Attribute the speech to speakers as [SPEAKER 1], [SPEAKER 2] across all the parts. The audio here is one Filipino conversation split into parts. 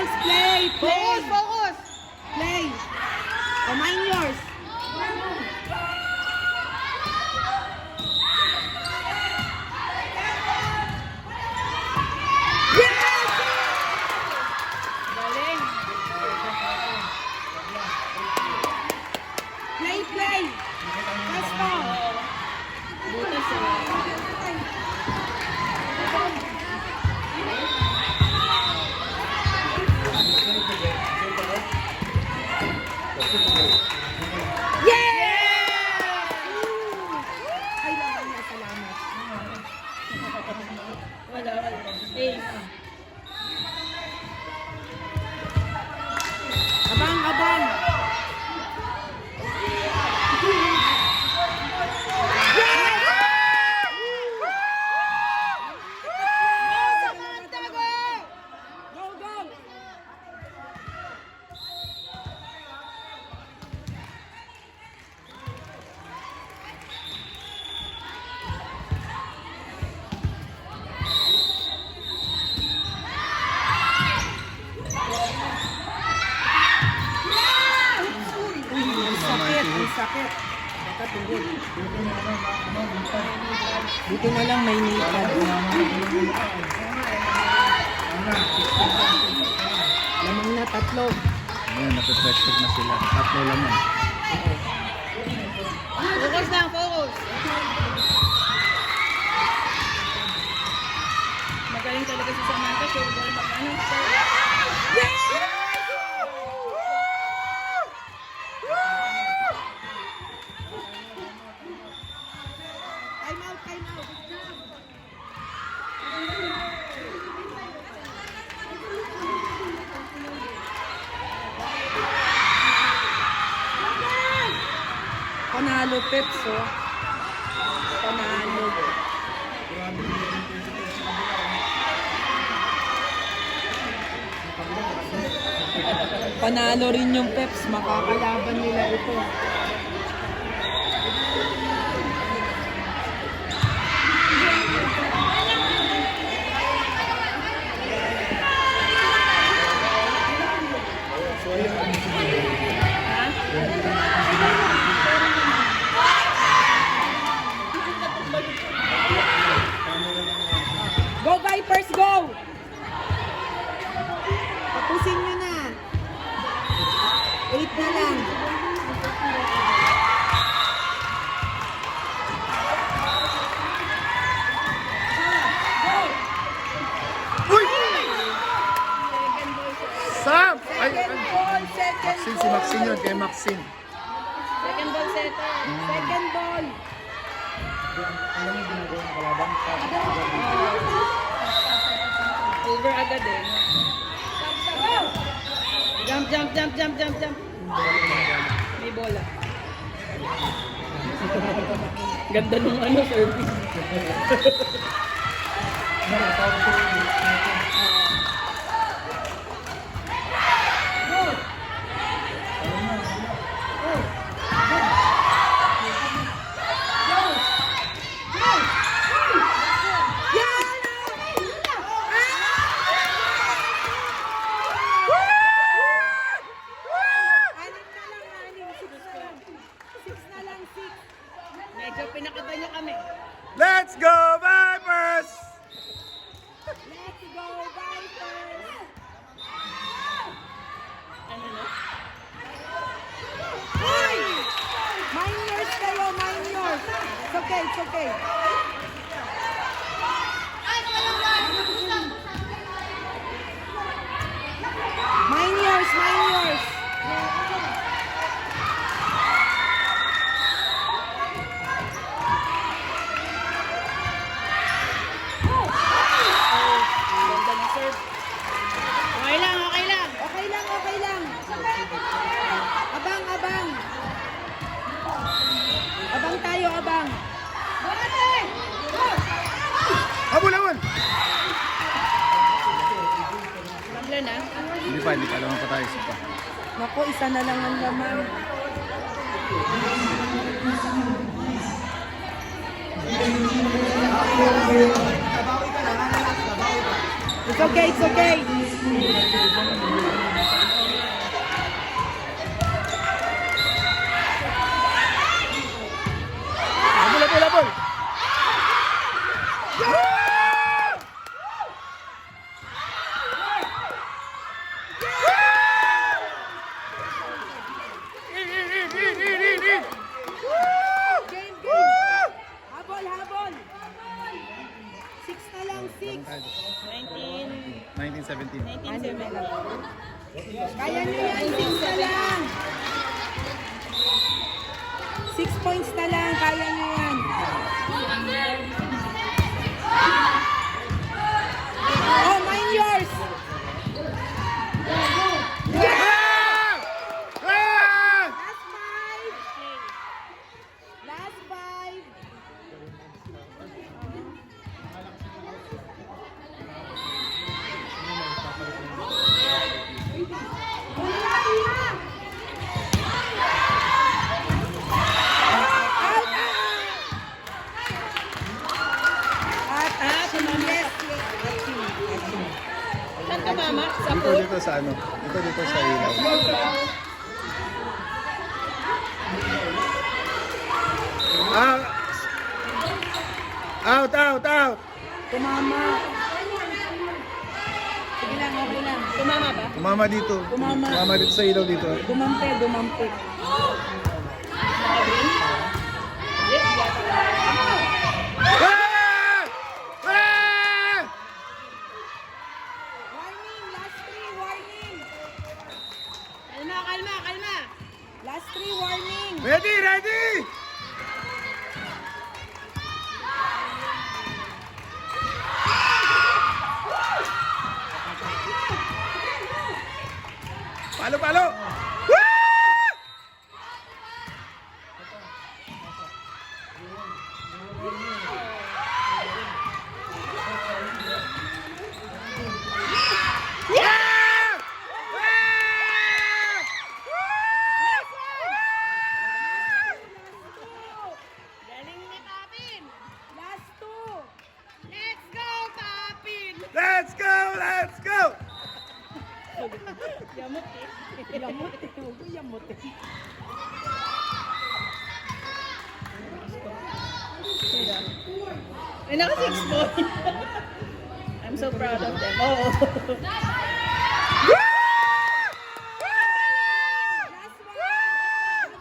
[SPEAKER 1] Girls, play! Play!
[SPEAKER 2] Focus!
[SPEAKER 1] Play! Oh, mind yours! Yes!
[SPEAKER 2] Galing.
[SPEAKER 1] Play, play! Let's go!
[SPEAKER 2] Butas
[SPEAKER 1] Yes! Ay, lang na, salamat.
[SPEAKER 2] Wala. Ace.
[SPEAKER 1] Abang, abang! Go, go! Ang sakit. Nakatulog. Buti na lang may nipad. Lamang na tatlo.
[SPEAKER 3] Ayan, napipressure na sila. Tatlo lamang.
[SPEAKER 2] Focus lang, focus. Magaling talaga si Samantha. Sure ball mag-ano.
[SPEAKER 1] Time out, time out. Panalo, Peps, oh. Panalo. Panalo rin yung Peps. Makakalaban nila ito. Go Vipers, go! Tapusin nyo na. 8 na lang.
[SPEAKER 3] Uy! Sam! Ay,
[SPEAKER 1] Second ball, second
[SPEAKER 3] Maxine, si
[SPEAKER 1] ball.
[SPEAKER 3] Maxine yun. Kay Maxine.
[SPEAKER 2] Second ball setter.
[SPEAKER 1] Second ball.
[SPEAKER 2] Over agad eh. Jump, jump, jump, jump, jump, jump. May bola. Ganda nung ano, service. Medyo pinakaba niya kami.
[SPEAKER 3] Let's go, Vipers!
[SPEAKER 1] Let's go Vipers.
[SPEAKER 2] Ano na?
[SPEAKER 1] Hoy! Mind yours kayo, mind yours. It's okay, it's okay. Mind yours, mind yours.
[SPEAKER 2] Ganda na serve. Okay lang, okay lang.
[SPEAKER 1] Okay lang, okay lang. Abang, abang. Abang tayo, abang.
[SPEAKER 3] Habol, habol!
[SPEAKER 2] Bangla na.
[SPEAKER 3] Hindi pa naman pa tayo. Isa pa.
[SPEAKER 1] Naku, isa na lang ang laman. It's okay, it's okay.
[SPEAKER 3] tayo.
[SPEAKER 2] 19,
[SPEAKER 3] 1917.
[SPEAKER 2] 1970.
[SPEAKER 1] Kaya nyo yan, 6 na lang. 6 points na lang, kaya nyo yan. Oh, mine yours.
[SPEAKER 3] Yeah!
[SPEAKER 1] Last 5.
[SPEAKER 2] Saan ka mama? Sa
[SPEAKER 3] Dito,
[SPEAKER 2] pool?
[SPEAKER 3] dito sa ano? Dito sa ilaw. Ah! Out, out, out!
[SPEAKER 1] Tumama. Sige lang, okay lang.
[SPEAKER 2] Tumama ba?
[SPEAKER 3] Kumama dito.
[SPEAKER 1] Kumama.
[SPEAKER 3] Kumama dito sa ilaw dito.
[SPEAKER 1] Dumampi, dumampi.
[SPEAKER 3] Ah! Ah!
[SPEAKER 1] Warning, last 3, warning.
[SPEAKER 2] Kalma, kalma, kalma.
[SPEAKER 1] Last 3, warning.
[SPEAKER 3] Ready, ready! Palo, palo! Woo! Yeah!
[SPEAKER 2] Galing ni Papin.
[SPEAKER 1] Last 2.
[SPEAKER 2] Let's go, Papin.
[SPEAKER 3] Let's go! Let's go!
[SPEAKER 2] Yamot eh.
[SPEAKER 1] Yamot eh, huwag mo yamot eh.
[SPEAKER 2] Ay, naka 6 point. I'm so proud of them. Oh.
[SPEAKER 1] Last 1.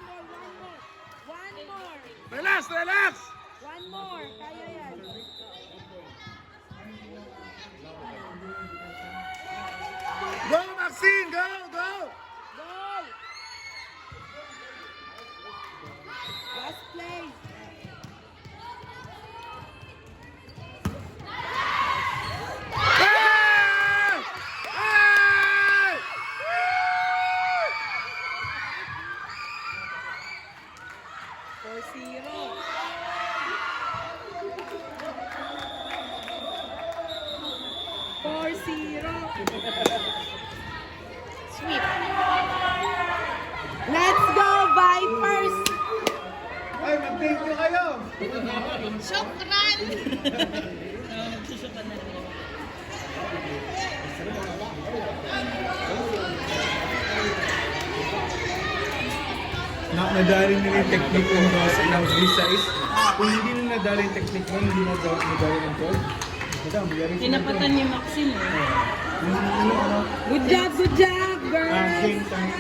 [SPEAKER 1] One more.
[SPEAKER 3] Relax, relax!
[SPEAKER 1] One more. Kaya yan.
[SPEAKER 3] Go, Maxine! Go, go!
[SPEAKER 1] Go. Last play.
[SPEAKER 3] Hey! Hey!
[SPEAKER 1] 4-0.
[SPEAKER 2] Sweet.
[SPEAKER 1] Let's go, Vipers!
[SPEAKER 3] Ay, mag-thank you kayo!
[SPEAKER 2] Shokran! Magsusukan na rin.
[SPEAKER 4] Nadali nila yung technique ng V-size. Kung hindi nila nadali yung technique mo, hindi nadali ng code. Madam, magaling sila.
[SPEAKER 2] Tinapatan niya Maxine eh.
[SPEAKER 1] Good job, girls!
[SPEAKER 4] Game time.